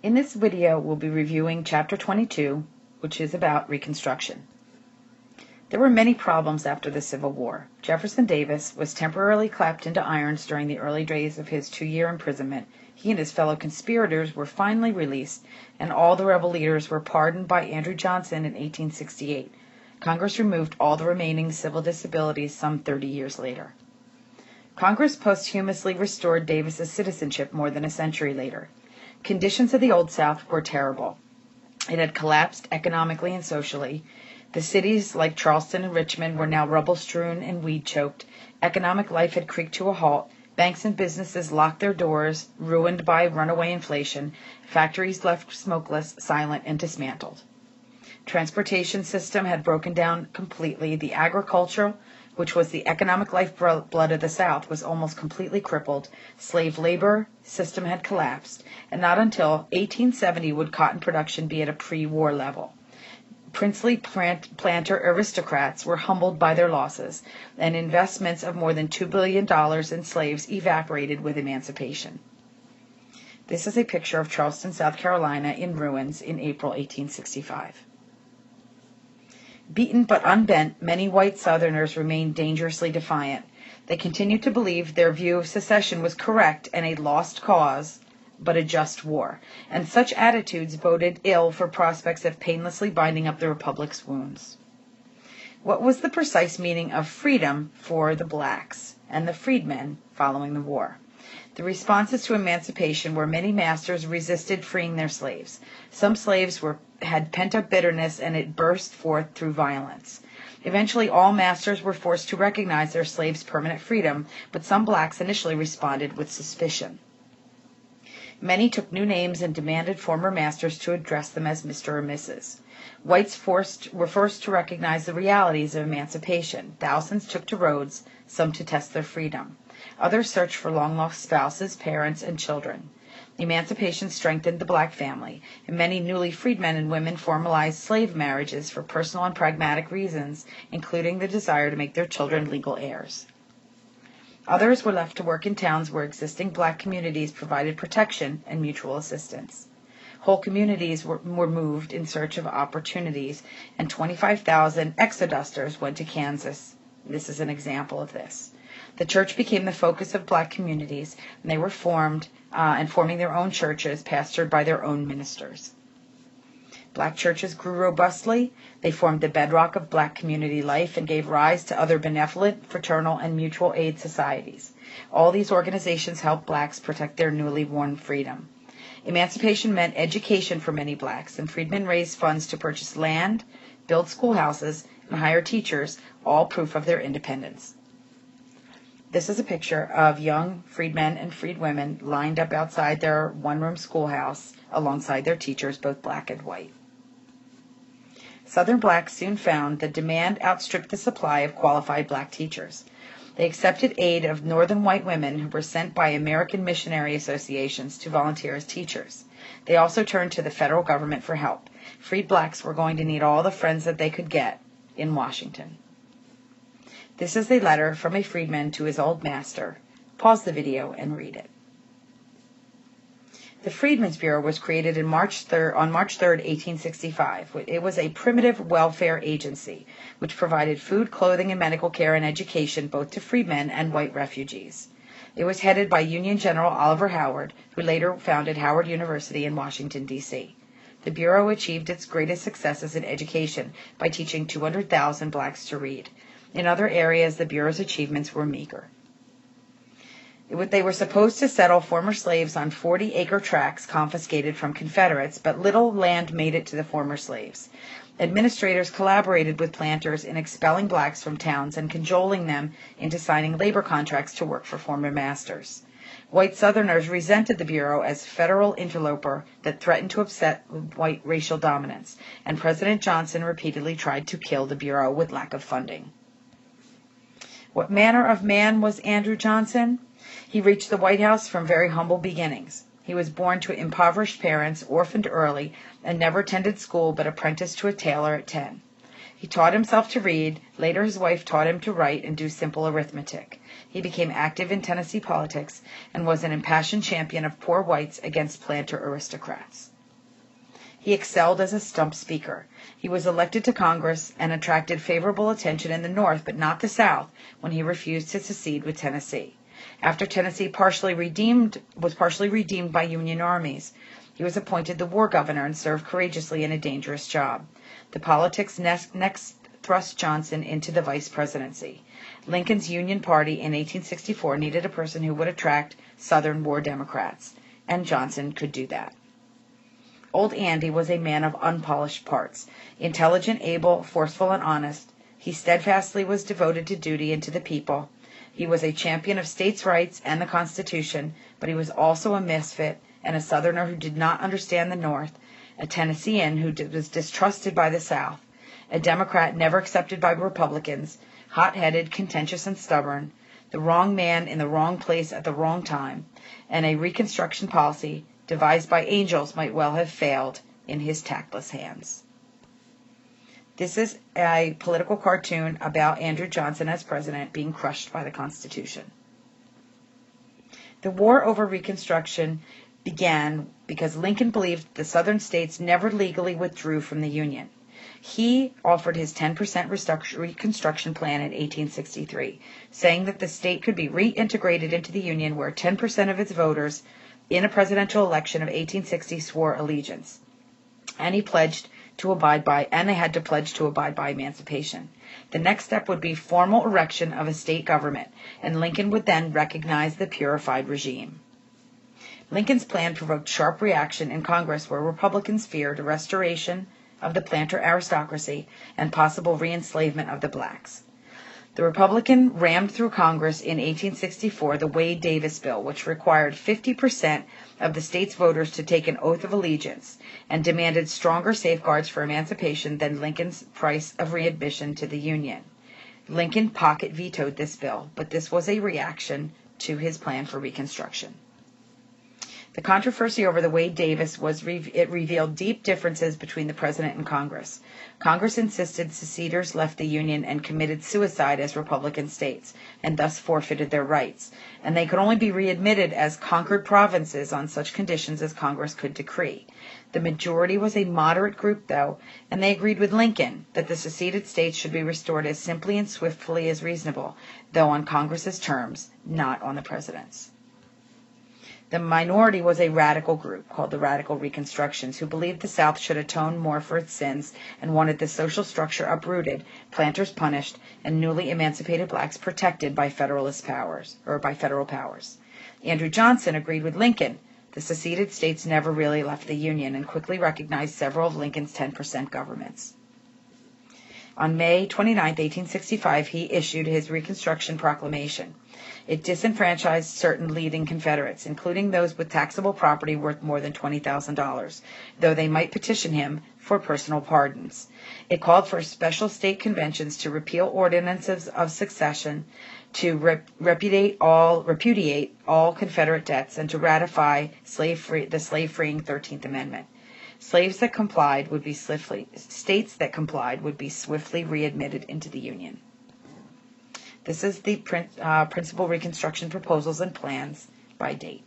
In this video, we'll be reviewing Chapter 22, which is about Reconstruction. There were many problems after the Civil War. Jefferson Davis was temporarily clapped into irons during the early days of his 2-year imprisonment. He and his fellow conspirators were finally released, and all the rebel leaders were pardoned by Andrew Johnson in 1868. Congress removed all the remaining civil disabilities some 30 years later. Congress posthumously restored Davis's citizenship more than a century later. Conditions of the Old South were terrible. It had collapsed economically and socially. The cities like Charleston and Richmond were now rubble-strewn and weed-choked. Economic life had creaked to a halt. Banks and businesses locked their doors, ruined by runaway inflation. Factories left smokeless, silent, and dismantled. Transportation system had broken down completely. The agriculture, which was the economic lifeblood of the South, was almost completely crippled. Slave labor system had collapsed, and not until 1870 would cotton production be at a pre-war level. Princely planter aristocrats were humbled by their losses, and investments of more than $2 billion in slaves evaporated with emancipation. This is a picture of Charleston, South Carolina in ruins in April 1865. Beaten but unbent, many white Southerners remained dangerously defiant. They continued to believe their view of secession was correct and a lost cause, but a just war, and such attitudes boded ill for prospects of painlessly binding up the Republic's wounds. What was the precise meaning of freedom for the blacks and the freedmen following the war? The responses to emancipation were many masters resisted freeing their slaves. Some slaves had pent-up bitterness, and it burst forth through violence. Eventually, all masters were forced to recognize their slaves' permanent freedom, but some blacks initially responded with suspicion. Many took new names and demanded former masters to address them as Mr. or Mrs. Whites were forced to recognize the realities of emancipation. Thousands took to roads, some to test their freedom. Others searched for long-lost spouses, parents, and children. Emancipation strengthened the black family, and many newly freed men and women formalized slave marriages for personal and pragmatic reasons, including the desire to make their children legal heirs. Others were left to work in towns where existing black communities provided protection and mutual assistance. Whole communities were moved in search of opportunities, and 25,000 exodusters went to Kansas. This is an example of this. The church became the focus of black communities, and they were forming their own churches, pastored by their own ministers. Black churches grew robustly. They formed the bedrock of black community life and gave rise to other benevolent, fraternal, and mutual aid societies. All these organizations helped blacks protect their newly won freedom. Emancipation meant education for many blacks, and freedmen raised funds to purchase land, build schoolhouses, and hire teachers, all proof of their independence. This is a picture of young freedmen and freedwomen lined up outside their one-room schoolhouse alongside their teachers, both black and white. Southern blacks soon found that demand outstripped the supply of qualified black teachers. They accepted aid of northern white women who were sent by American missionary associations to volunteer as teachers. They also turned to the federal government for help. Freed blacks were going to need all the friends that they could get in Washington. This is a letter from a freedman to his old master. Pause the video and read it. The Freedmen's Bureau was created on March 3, 1865. It was a primitive welfare agency which provided food, clothing, and medical care and education both to freedmen and white refugees. It was headed by Union General Oliver Howard, who later founded Howard University in Washington, D.C. The Bureau achieved its greatest successes in education by teaching 200,000 blacks to read. In other areas, the Bureau's achievements were meager. They were supposed to settle former slaves on 40-acre tracts confiscated from Confederates, but little land made it to the former slaves. Administrators collaborated with planters in expelling blacks from towns and cajoling them into signing labor contracts to work for former masters. White Southerners resented the Bureau as a federal interloper that threatened to upset white racial dominance, and President Johnson repeatedly tried to kill the Bureau with lack of funding. What manner of man was Andrew Johnson? He reached the White House from very humble beginnings. He was born to impoverished parents, orphaned early, and never attended school but apprenticed to a tailor at 10. He taught himself to read. Later his wife taught him to write and do simple arithmetic. He became active in Tennessee politics and was an impassioned champion of poor whites against planter aristocrats. He excelled as a stump speaker. He was elected to Congress and attracted favorable attention in the North, but not the South, when he refused to secede with Tennessee. After Tennessee was partially redeemed by Union armies, he was appointed the war governor and served courageously in a dangerous job. The politics next thrust Johnson into the vice presidency. Lincoln's Union Party in 1864 needed a person who would attract Southern war Democrats, and Johnson could do that. Old Andy was a man of unpolished parts. Intelligent, able, forceful, and honest, he steadfastly was devoted to duty and to the people. He was a champion of states' rights and the Constitution, but he was also a misfit and a Southerner who did not understand the North, a Tennessean who was distrusted by the South, a Democrat never accepted by Republicans, hot-headed, contentious, and stubborn, the wrong man in the wrong place at the wrong time, and a Reconstruction policy devised by angels might well have failed in his tactless hands. This is a political cartoon about Andrew Johnson as president being crushed by the Constitution. The war over Reconstruction began because Lincoln believed the Southern states never legally withdrew from the Union. He offered his 10% Reconstruction plan in 1863, saying that the state could be reintegrated into the Union where 10% of its voters in a presidential election of 1860 swore allegiance. And they had to pledge to abide by emancipation. The next step would be formal erection of a state government, and Lincoln would then recognize the purified regime. Lincoln's plan provoked sharp reaction in Congress, where Republicans feared a restoration of the planter aristocracy and possible re-enslavement of the blacks. The Republican rammed through Congress in 1864 the Wade-Davis bill, which required 50% of the state's voters to take an oath of allegiance and demanded stronger safeguards for emancipation than Lincoln's price of readmission to the Union. Lincoln pocket vetoed this bill, but this was a reaction to his plan for Reconstruction. The controversy over the Wade-Davis revealed deep differences between the president and Congress. Congress insisted seceders left the Union and committed suicide as Republican states, and thus forfeited their rights, and they could only be readmitted as conquered provinces on such conditions as Congress could decree. The majority was a moderate group, though, and they agreed with Lincoln that the seceded states should be restored as simply and swiftly as reasonable, though on Congress's terms, not on the president's. The minority was a radical group called the Radical Reconstructions, who believed the South should atone more for its sins and wanted the social structure uprooted, planters punished, and newly emancipated blacks protected by federal powers. Andrew Johnson agreed with Lincoln. The seceded states never really left the Union and quickly recognized several of Lincoln's 10% governments. On May 29, 1865, he issued his Reconstruction Proclamation. It disenfranchised certain leading Confederates, including those with taxable property worth more than $20,000, though they might petition him for personal pardons. It called for special state conventions to repeal ordinances of secession, to repudiate all Confederate debts, and to ratify the slave-freeing 13th Amendment. States that complied would be swiftly readmitted into the Union. This is the principal Reconstruction proposals and plans by date.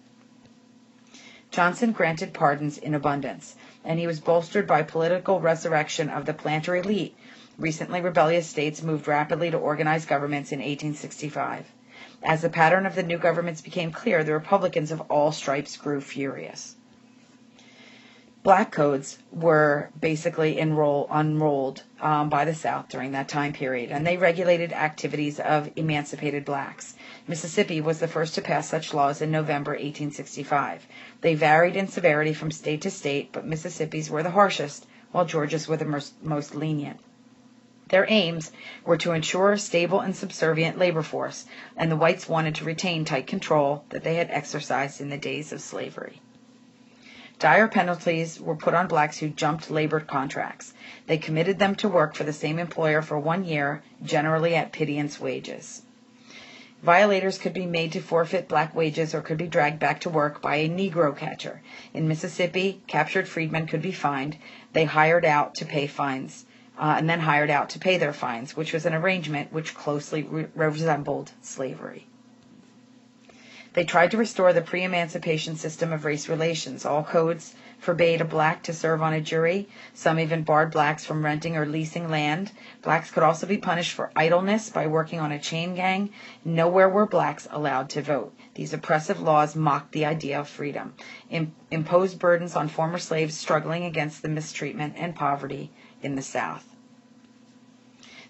Johnson granted pardons in abundance, and he was bolstered by political resurrection of the planter elite. Recently rebellious states moved rapidly to organize governments in 1865. As the pattern of the new governments became clear, the Republicans of all stripes grew furious. Black codes were basically unrolled by the South during that time period, and they regulated activities of emancipated blacks. Mississippi was the first to pass such laws in November 1865. They varied in severity from state to state, but Mississippi's were the harshest, while Georgia's were the most lenient. Their aims were to ensure a stable and subservient labor force, and the whites wanted to retain tight control that they had exercised in the days of slavery. Dire penalties were put on blacks who jumped labor contracts. They committed them to work for the same employer for 1 year, generally at pittance wages. Violators could be made to forfeit black wages or could be dragged back to work by a Negro catcher. In Mississippi, captured freedmen could be fined. They hired out to pay fines, and then hired out to pay their fines, which was an arrangement which closely resembled slavery. They tried to restore the pre-emancipation system of race relations. All codes forbade a black to serve on a jury. Some even barred blacks from renting or leasing land. Blacks could also be punished for idleness by working on a chain gang. Nowhere were blacks allowed to vote. These oppressive laws mocked the idea of freedom, imposed burdens on former slaves struggling against the mistreatment and poverty in the South.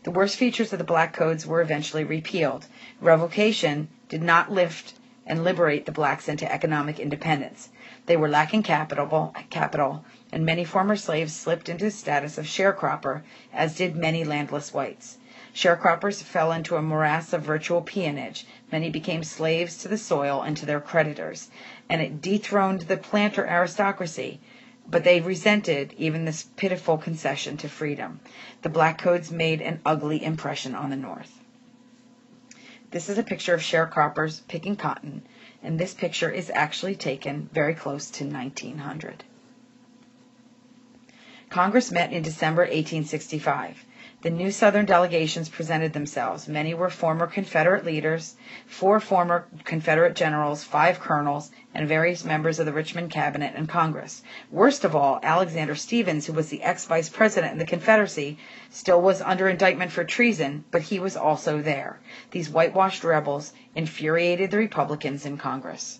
The worst features of the black codes were eventually repealed. Revocation did not lift and liberate the blacks into economic independence. They were lacking capital, and many former slaves slipped into the status of sharecropper, as did many landless whites. Sharecroppers fell into a morass of virtual peonage. Many became slaves to the soil and to their creditors, and it dethroned the planter aristocracy, but they resented even this pitiful concession to freedom. The black codes made an ugly impression on the North. This is a picture of sharecroppers picking cotton, and this picture is actually taken very close to 1900. Congress met in December 1865. The new Southern delegations presented themselves. Many were former Confederate leaders, 4 former Confederate generals, 5 colonels, and various members of the Richmond Cabinet and Congress. Worst of all, Alexander Stephens, who was the ex-vice president in the Confederacy, still was under indictment for treason, but he was also there. These whitewashed rebels infuriated the Republicans in Congress.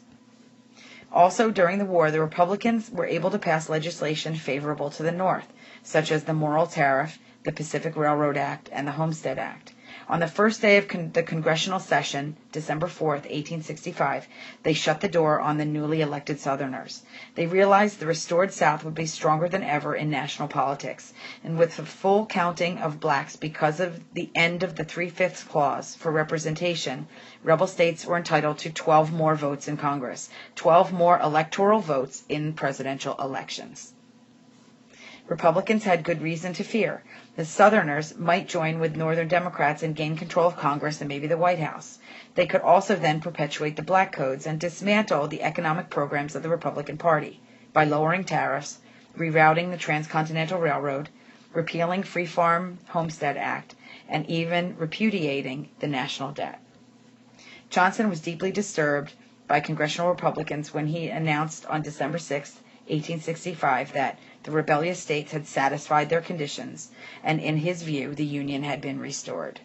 Also, during the war, the Republicans were able to pass legislation favorable to the North, such as the Morrill Tariff, the Pacific Railroad Act, and the Homestead Act. On the first day of the congressional session, December 4th, 1865, they shut the door on the newly elected Southerners. They realized the restored South would be stronger than ever in national politics, and with the full counting of blacks because of the end of the 3/5 clause for representation, rebel states were entitled to 12 more votes in Congress, 12 more electoral votes in presidential elections. Republicans had good reason to fear. The Southerners might join with Northern Democrats and gain control of Congress and maybe the White House. They could also then perpetuate the black codes and dismantle the economic programs of the Republican Party by lowering tariffs, rerouting the Transcontinental Railroad, repealing Free Farm Homestead Act, and even repudiating the national debt. Johnson was deeply disturbed by congressional Republicans when he announced on December 6, 1865, that the rebellious states had satisfied their conditions, and in his view, the Union had been restored.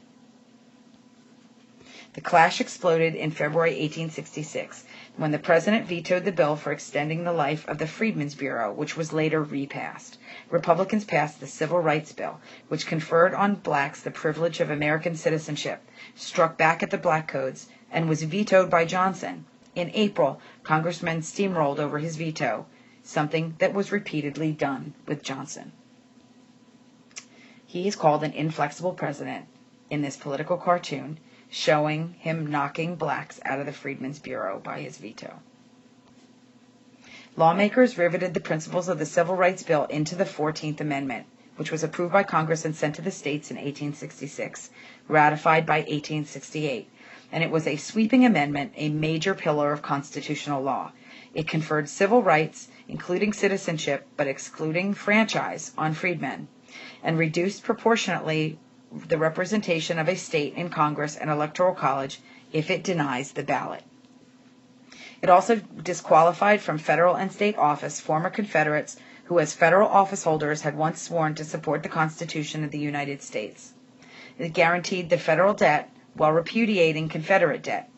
The clash exploded in February 1866, when the president vetoed the bill for extending the life of the Freedmen's Bureau, which was later repassed. Republicans passed the Civil Rights Bill, which conferred on blacks the privilege of American citizenship, struck back at the black codes, and was vetoed by Johnson. In April, congressmen steamrolled over his veto, something that was repeatedly done with Johnson. He is called an inflexible president in this political cartoon, showing him knocking blacks out of the Freedmen's Bureau by his veto. Lawmakers riveted the principles of the Civil Rights Bill into the 14th Amendment, which was approved by Congress and sent to the states in 1866, ratified by 1868. And it was a sweeping amendment, a major pillar of constitutional law. It conferred civil rights, including citizenship, but excluding franchise, on freedmen, and reduced proportionately the representation of a state in Congress and Electoral College if it denies the ballot. It also disqualified from federal and state office former Confederates who as federal office holders had once sworn to support the Constitution of the United States. It guaranteed the federal debt while repudiating Confederate debt.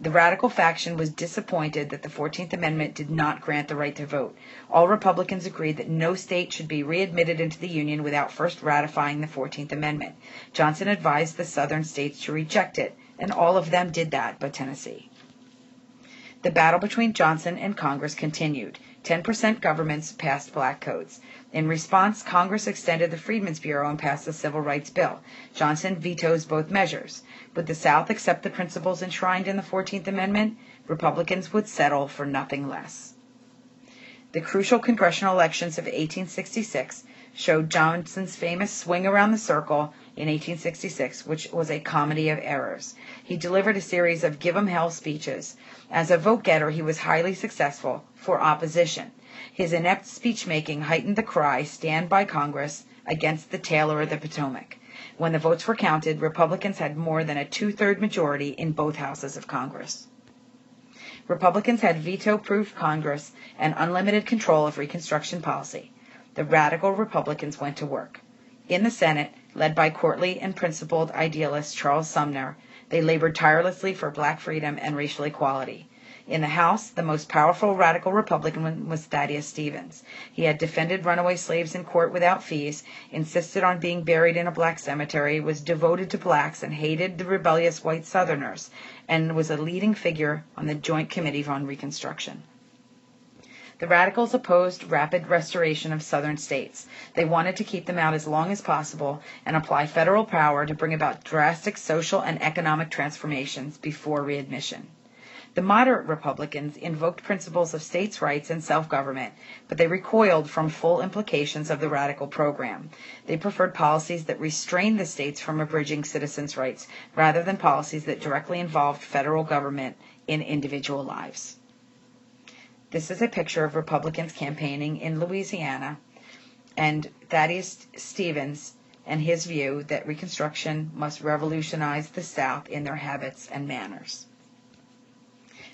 The radical faction was disappointed that the 14th Amendment did not grant the right to vote. All Republicans agreed that no state should be readmitted into the Union without first ratifying the 14th Amendment. Johnson advised the southern states to reject it, and all of them did that but Tennessee. The battle between Johnson and Congress continued. 10% governments passed black codes. In response, Congress extended the Freedmen's Bureau and passed the Civil Rights Bill. Johnson vetoes both measures. Would the South accept the principles enshrined in the 14th Amendment? Republicans would settle for nothing less. The crucial congressional elections of 1866 showed Johnson's famous swing around the circle in 1866, which was a comedy of errors. He delivered a series of give 'em hell speeches. As a vote-getter, he was highly successful for opposition. His inept speech-making heightened the cry, "Stand by Congress," against the Tailor of the Potomac. When the votes were counted, Republicans had more than a two-third majority in both houses of Congress. Republicans had veto-proof Congress and unlimited control of Reconstruction policy. The radical Republicans went to work. In the Senate, led by courtly and principled idealist Charles Sumner, they labored tirelessly for black freedom and racial equality. In the House, the most powerful radical Republican was Thaddeus Stevens. He had defended runaway slaves in court without fees, insisted on being buried in a black cemetery, was devoted to blacks and hated the rebellious white Southerners, and was a leading figure on the Joint Committee on Reconstruction. The radicals opposed rapid restoration of Southern states. They wanted to keep them out as long as possible and apply federal power to bring about drastic social and economic transformations before readmission. The moderate Republicans invoked principles of states' rights and self-government, but they recoiled from full implications of the radical program. They preferred policies that restrained the states from abridging citizens' rights, rather than policies that directly involved federal government in individual lives. This is a picture of Republicans campaigning in Louisiana, and Thaddeus Stevens and his view that Reconstruction must revolutionize the South in their habits and manners.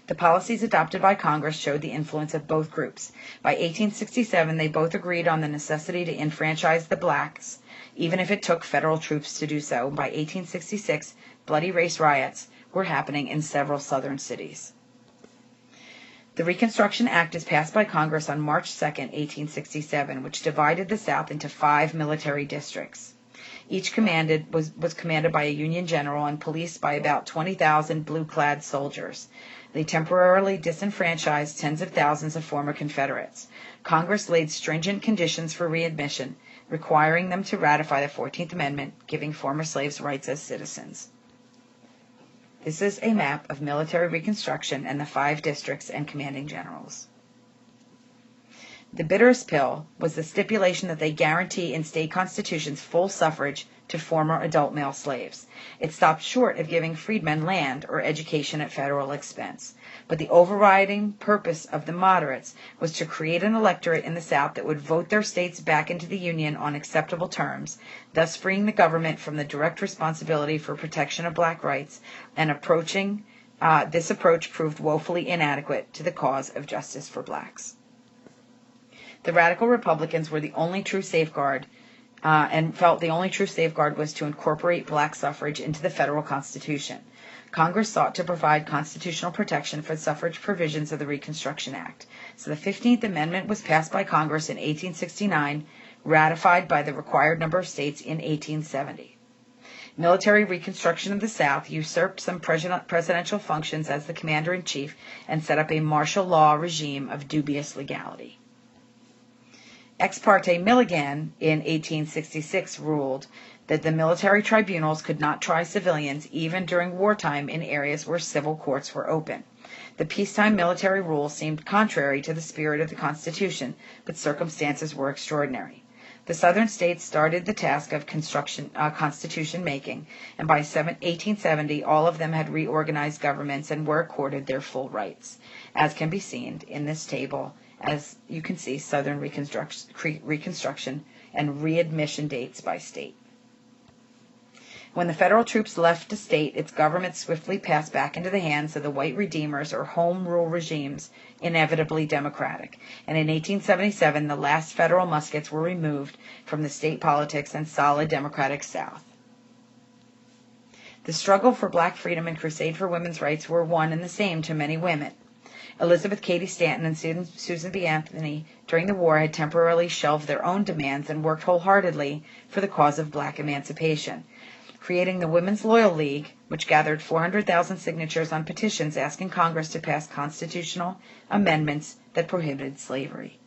The policies adopted by Congress showed the influence of both groups. By 1867, they both agreed on the necessity to enfranchise the blacks, even if it took federal troops to do so. By 1866, bloody race riots were happening in several Southern cities. The Reconstruction Act is passed by Congress on March 2, 1867, which divided the South into 5 military districts. Each was commanded by a Union general and policed by about 20,000 blue-clad soldiers. They temporarily disenfranchised tens of thousands of former Confederates. Congress laid stringent conditions for readmission, requiring them to ratify the 14th Amendment, giving former slaves rights as citizens. This is a map of military Reconstruction and the 5 districts and commanding generals. The bitterest pill was the stipulation that they guarantee in state constitutions full suffrage to former adult male slaves. It stopped short of giving freedmen land or education at federal expense. But the overriding purpose of the moderates was to create an electorate in the South that would vote their states back into the Union on acceptable terms, thus freeing the government from the direct responsibility for protection of black rights, and this approach proved woefully inadequate to the cause of justice for blacks. The radical Republicans were the only true safeguard and felt the only true safeguard was to incorporate black suffrage into the federal Constitution. Congress sought to provide constitutional protection for the suffrage provisions of the Reconstruction Act. So the 15th Amendment was passed by Congress in 1869, ratified by the required number of states in 1870. Military Reconstruction of the South usurped some presidential functions as the commander-in-chief and set up a martial law regime of dubious legality. Ex parte Milligan in 1866 ruled that the military tribunals could not try civilians even during wartime in areas where civil courts were open. The peacetime military rule seemed contrary to the spirit of the Constitution, but circumstances were extraordinary. The Southern states started the task of constitution making, and by 1870 all of them had reorganized governments and were accorded their full rights, as can be seen in this table. As you can see, Southern Reconstruction and readmission dates by state. When the federal troops left a state, its government swiftly passed back into the hands of the white redeemers or home rule regimes, inevitably democratic. And in 1877, the last federal muskets were removed from the state politics and solid democratic South. The struggle for black freedom and crusade for women's rights were one and the same to many women. Elizabeth Cady Stanton and Susan B. Anthony during the war had temporarily shelved their own demands and worked wholeheartedly for the cause of black emancipation, creating the Women's Loyal League, which gathered 400,000 signatures on petitions asking Congress to pass constitutional amendments that prohibited slavery.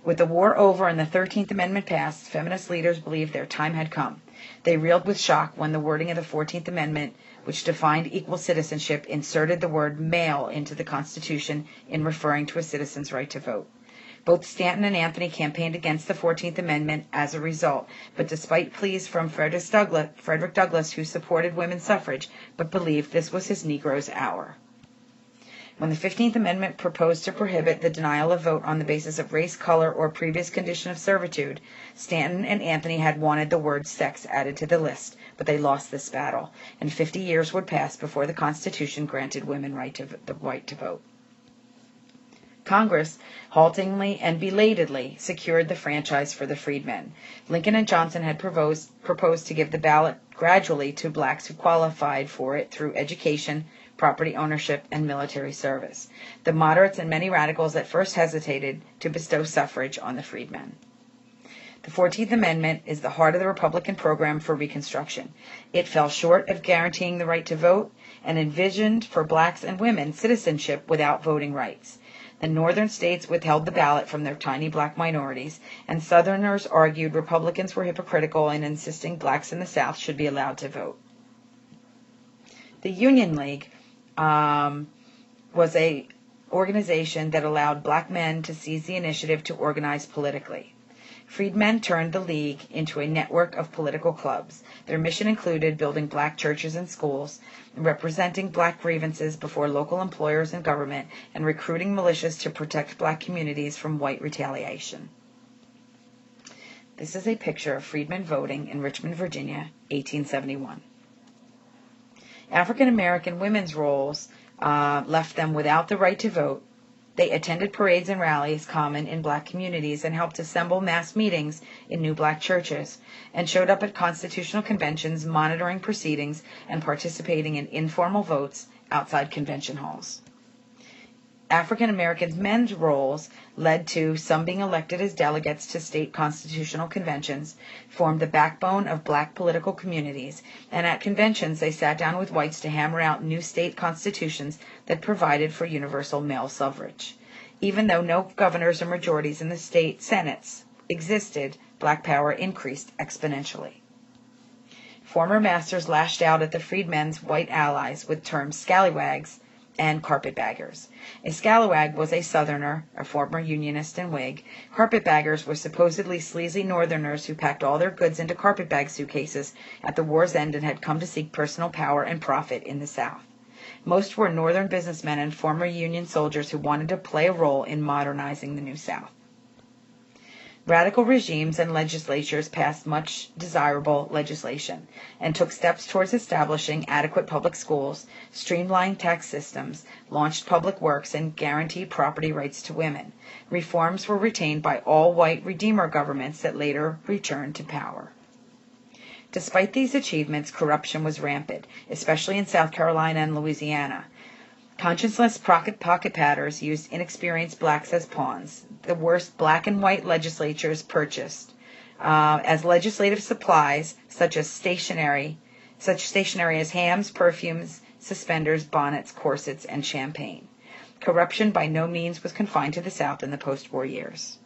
With the war over and the 13th Amendment passed, feminist leaders believed their time had come. They reeled with shock when the wording of the 14th Amendment, which defined equal citizenship, inserted the word male into the Constitution in referring to a citizen's right to vote. Both Stanton and Anthony campaigned against the 14th Amendment as a result, but despite pleas from Frederick Douglass, who supported women's suffrage, but believed this was his Negro's hour. When the 15th Amendment proposed to prohibit the denial of vote on the basis of race, color, or previous condition of servitude, Stanton and Anthony had wanted the word sex added to the list, but they lost this battle, and 50 years would pass before the Constitution granted women the right to vote. Congress haltingly and belatedly secured the franchise for the freedmen. Lincoln and Johnson had proposed to give the ballot gradually to blacks who qualified for it through education, property ownership, and military service. The moderates and many radicals at first hesitated to bestow suffrage on the freedmen. The 14th Amendment is the heart of the Republican program for Reconstruction. It fell short of guaranteeing the right to vote and envisioned for blacks and women citizenship without voting rights. The northern states withheld the ballot from their tiny black minorities, and Southerners argued Republicans were hypocritical in insisting blacks in the South should be allowed to vote. The Union League was an organization that allowed black men to seize the initiative to organize politically. Freedmen turned the League into a network of political clubs. Their mission included building black churches and schools, representing black grievances before local employers and government, and recruiting militias to protect black communities from white retaliation. This is a picture of freedmen voting in Richmond, Virginia, 1871. African American women's roles left them without the right to vote. They attended parades and rallies common in black communities and helped assemble mass meetings in new black churches, and showed up at constitutional conventions monitoring proceedings and participating in informal votes outside convention halls. African Americans' men's roles led to some being elected as delegates to state constitutional conventions, formed the backbone of black political communities, and at conventions they sat down with whites to hammer out new state constitutions that provided for universal male suffrage. Even though no governors or majorities in the state senates existed, black power increased exponentially. Former masters lashed out at the freedmen's white allies with terms scallywags and carpetbaggers. A scalawag was a Southerner, a former Unionist and Whig. Carpetbaggers were supposedly sleazy Northerners who packed all their goods into carpetbag suitcases at the war's end and had come to seek personal power and profit in the South. Most were Northern businessmen and former Union soldiers who wanted to play a role in modernizing the New South. Radical regimes and legislatures passed much desirable legislation and took steps towards establishing adequate public schools, streamlined tax systems, launched public works, and guaranteed property rights to women. Reforms were retained by all white Redeemer governments that later returned to power. Despite these achievements, corruption was rampant, especially in South Carolina and Louisiana. Conscienceless pocket patters used inexperienced blacks as pawns. The worst black and white legislatures purchased as legislative supplies such stationery as hams, perfumes, suspenders, bonnets, corsets, and champagne. Corruption by no means was confined to the South in the post-war years.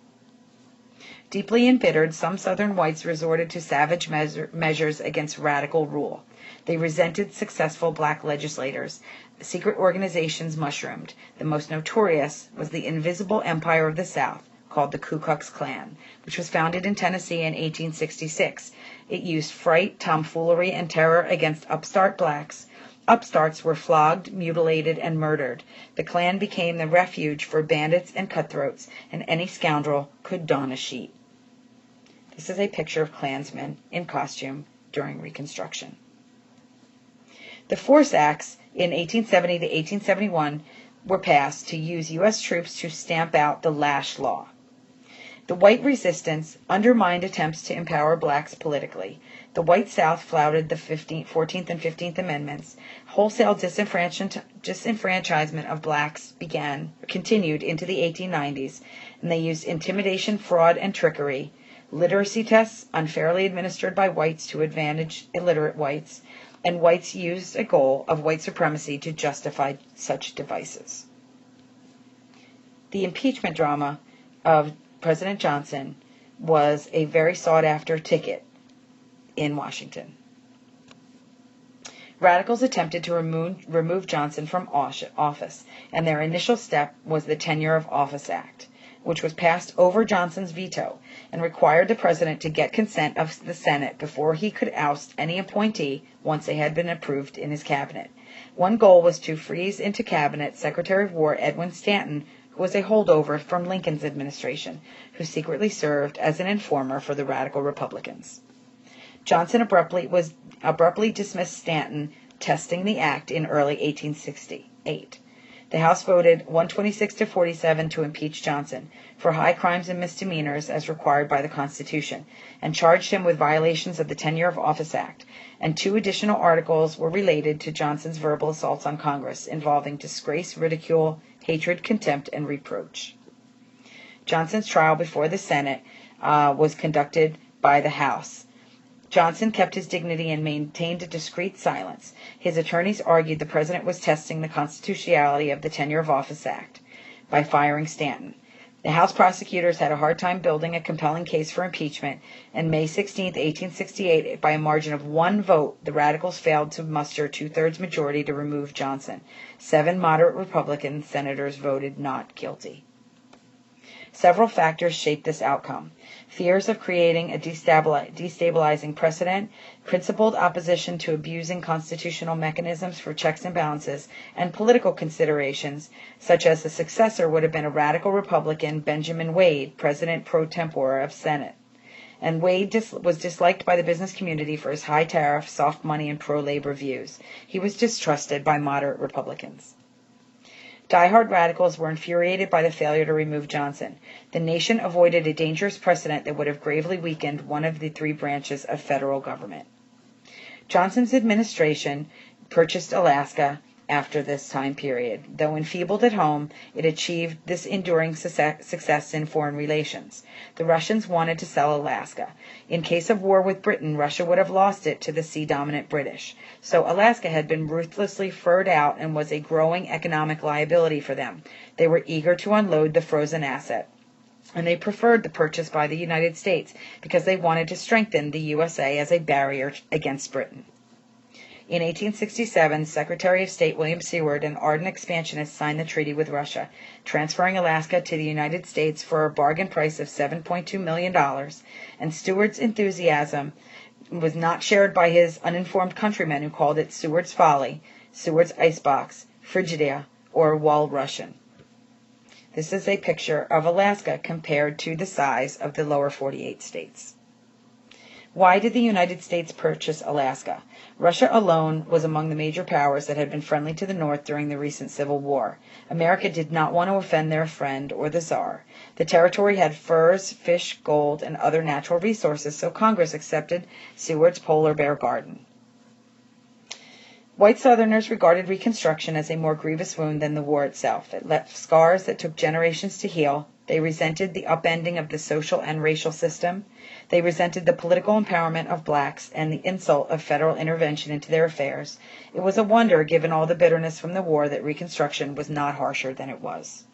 Deeply embittered, some Southern whites resorted to savage measures against radical rule. They resented successful black legislators. Secret organizations mushroomed. The most notorious was the Invisible Empire of the South, called the Ku Klux Klan, which was founded in Tennessee in 1866. It used fright, tomfoolery, and terror against upstart blacks. Upstarts were flogged, mutilated, and murdered. The Klan became the refuge for bandits and cutthroats, and any scoundrel could don a sheet. This is a picture of Klansmen in costume during Reconstruction. The Force Acts in 1870 to 1871 were passed to use U.S. troops to stamp out the Lash Law. The white resistance undermined attempts to empower blacks politically. The white South flouted the 14th and 15th Amendments. Wholesale disenfranchisement of blacks continued into the 1890s, and they used intimidation, fraud, and trickery, literacy tests unfairly administered by whites to advantage illiterate whites, and whites used a goal of white supremacy to justify such devices. The impeachment drama of President Johnson was a very sought-after ticket in Washington. Radicals attempted to remove Johnson from office, and their initial step was the Tenure of Office Act, which was passed over Johnson's veto and required the president to get consent of the Senate before he could oust any appointee once they had been approved in his cabinet. One goal was to freeze into cabinet Secretary of War Edwin Stanton, who was a holdover from Lincoln's administration, who secretly served as an informer for the radical Republicans. Johnson abruptly dismissed Stanton, testing the act in early 1868. The House voted 126 to 47 to impeach Johnson for high crimes and misdemeanors as required by the Constitution, and charged him with violations of the Tenure of Office Act, and 2 additional articles were related to Johnson's verbal assaults on Congress involving disgrace, ridicule, hatred, contempt, and reproach. Johnson's trial before the Senate was conducted by the House. Johnson kept his dignity and maintained a discreet silence. His attorneys argued the president was testing the constitutionality of the Tenure of Office Act by firing Stanton. The House prosecutors had a hard time building a compelling case for impeachment, and May 16, 1868, by a margin of 1 vote, the radicals failed to muster 2/3 majority to remove Johnson. 7 moderate Republican senators voted not guilty. Several factors shaped this outcome. Fears of creating a destabilizing precedent, principled opposition to abusing constitutional mechanisms for checks and balances, and political considerations, such as the successor would have been a radical Republican, Benjamin Wade, president pro tempore of Senate. And Wade was disliked by the business community for his high tariff, soft money, and pro-labor views. He was distrusted by moderate Republicans. Die-hard radicals were infuriated by the failure to remove Johnson. The nation avoided a dangerous precedent that would have gravely weakened one of the 3 branches of federal government. Johnson's administration purchased Alaska after this time period. Though enfeebled at home, it achieved this enduring success in foreign relations. The Russians wanted to sell Alaska. In case of war with Britain, Russia would have lost it to the sea-dominant British. So Alaska had been ruthlessly furred out and was a growing economic liability for them. They were eager to unload the frozen asset, and they preferred the purchase by the United States because they wanted to strengthen the USA as a barrier against Britain. In 1867, Secretary of State William Seward, an ardent expansionist, signed the treaty with Russia, transferring Alaska to the United States for a bargain price of $7.2 million, and Seward's enthusiasm was not shared by his uninformed countrymen who called it Seward's Folly, Seward's Icebox, Frigidia, or Wall Russian. This is a picture of Alaska compared to the size of the lower 48 states. Why did the United States purchase Alaska? Russia alone was among the major powers that had been friendly to the North during the recent Civil War. America did not want to offend their friend or the Tsar. The territory had furs, fish, gold, and other natural resources, so Congress accepted Seward's polar bear garden. White Southerners regarded Reconstruction as a more grievous wound than the war itself. It left scars that took generations to heal. They resented the upending of the social and racial system. They resented the political empowerment of blacks and the insult of federal intervention into their affairs. It was a wonder, given all the bitterness from the war, that Reconstruction was not harsher than it was.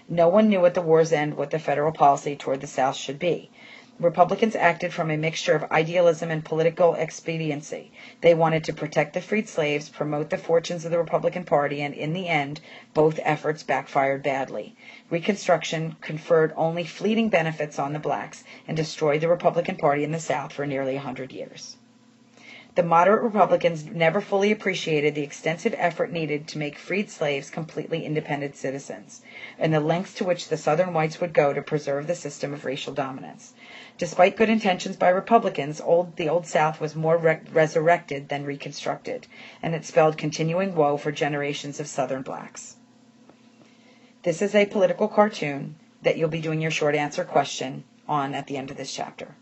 No one knew at the war's end what the federal policy toward the South should be. Republicans acted from a mixture of idealism and political expediency. They wanted to protect the freed slaves, promote the fortunes of the Republican Party, and in the end, both efforts backfired badly. Reconstruction conferred only fleeting benefits on the blacks and destroyed the Republican Party in the South for nearly 100 years. The moderate Republicans never fully appreciated the extensive effort needed to make freed slaves completely independent citizens, and the lengths to which the Southern whites would go to preserve the system of racial dominance. Despite good intentions by Republicans, the Old South was more resurrected than reconstructed, and it spelled continuing woe for generations of Southern blacks. This is a political cartoon that you'll be doing your short answer question on at the end of this chapter.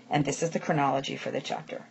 And this is the chronology for the chapter.